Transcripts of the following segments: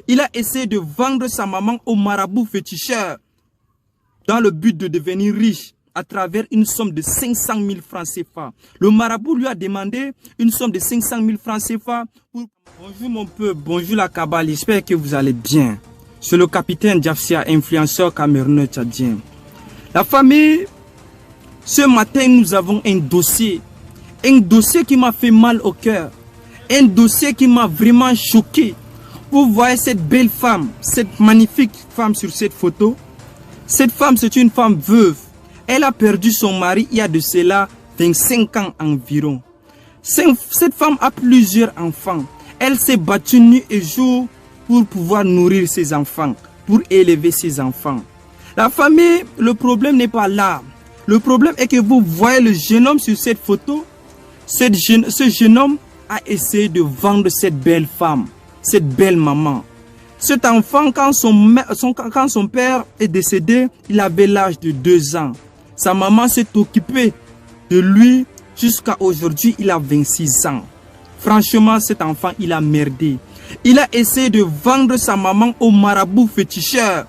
Il a essayé de vendre sa maman au marabout féticheur dans le but de devenir riche à travers une somme de 500 000 francs CFA. Le marabout lui a demandé une somme de 500 000 francs CFA pour... Bonjour mon peuple, bonjour la Kabbale, j'espère que vous allez bien. C'est le capitaine Diafsia, influenceur camerounais tchadien. La famille, ce matin nous avons un dossier qui m'a fait mal au cœur, un dossier qui m'a vraiment choqué. Vous voyez cette belle femme, cette magnifique femme sur cette photo. Cette femme, c'est une femme veuve. Elle a perdu son mari il y a de cela 25 ans environ. Cette femme a plusieurs enfants. Elle s'est battue nuit et jour pour pouvoir nourrir ses enfants, pour élever ses enfants. La famille, le problème n'est pas là. Le problème est que vous voyez le jeune homme sur cette photo. Ce jeune homme a essayé de vendre cette belle femme, cette belle maman. Cet enfant, quand son père est décédé, il avait l'âge de 2 ans. Sa maman s'est occupée de lui jusqu'à aujourd'hui, il a 26 ans. Franchement, cet enfant, il a merdé. Il a essayé de vendre sa maman au marabout féticheur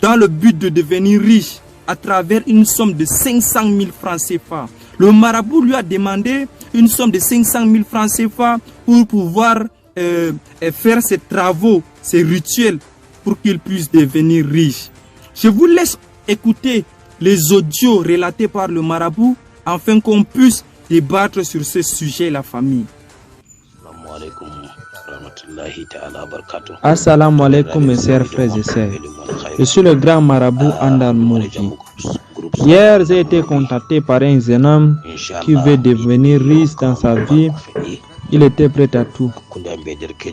dans le but de devenir riche à travers une somme de 500 000 francs CFA. Le marabout lui a demandé une somme de 500 000 francs CFA pour pouvoir faire ses travaux, ses rituels, pour qu'il puisse devenir riche. Je vous laisse écouter les audios relatés par le marabout afin qu'on puisse débattre sur ce sujet, la famille. Assalamu alaikum mes chers frères et sœurs. Je suis le grand marabout Andal Mourji. Hier, j'ai été contacté par un jeune homme qui veut devenir riche dans sa vie. Il était prêt à tout.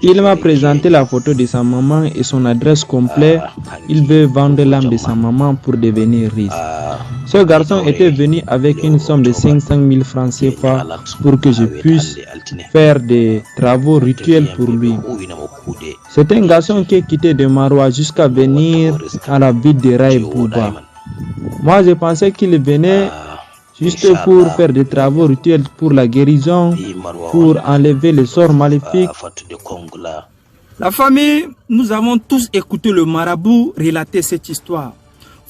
Il m'a présenté la photo de sa maman et son adresse complète. Il veut vendre l'âme de sa maman pour devenir riche. Ce garçon était venu avec une somme de 500 000 francs CFA pour que je puisse faire des travaux rituels pour lui. C'est un garçon qui est quitté de Maroua jusqu'à venir à la ville de Rai Bouba. Moi, je pensais qu'il venait juste pour faire des travaux rituels pour la guérison, pour enlever les sorts maléfiques. La famille, nous avons tous écouté le marabout relater cette histoire.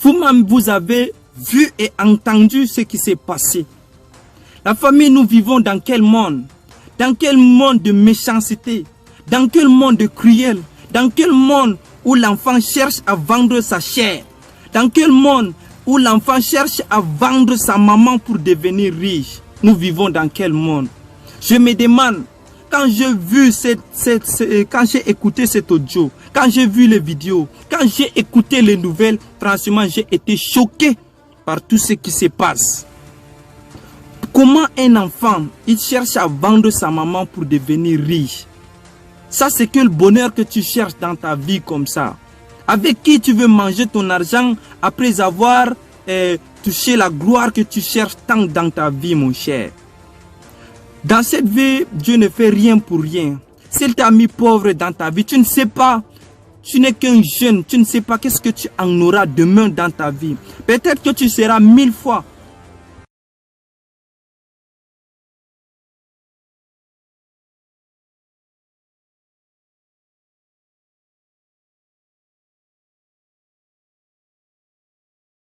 Vous-même, vous avez vu et entendu ce qui s'est passé. La famille, nous vivons dans quel monde? Dans quel monde de méchanceté? Dans quel monde de cruel? Dans quel monde où l'enfant cherche à vendre sa chair? Dans quel monde où l'enfant cherche à vendre sa maman pour devenir riche? Nous vivons dans quel monde? Je me demande, quand j'ai écouté cet audio, quand j'ai vu les vidéos, quand j'ai écouté les nouvelles, franchement, j'ai été choqué par tout ce qui se passe. Comment un enfant, il cherche à vendre sa maman pour devenir riche? Ça, c'est que le bonheur que tu cherches dans ta vie comme ça. Avec qui tu veux manger ton argent après avoir touché la gloire que tu cherches tant dans ta vie, mon cher. Dans cette vie, Dieu ne fait rien pour rien. S'il t'a mis pauvre dans ta vie, tu ne sais pas. Tu n'es qu'un jeune, tu ne sais pas qu'est-ce que tu en auras demain dans ta vie. Peut-être que tu seras 1000 fois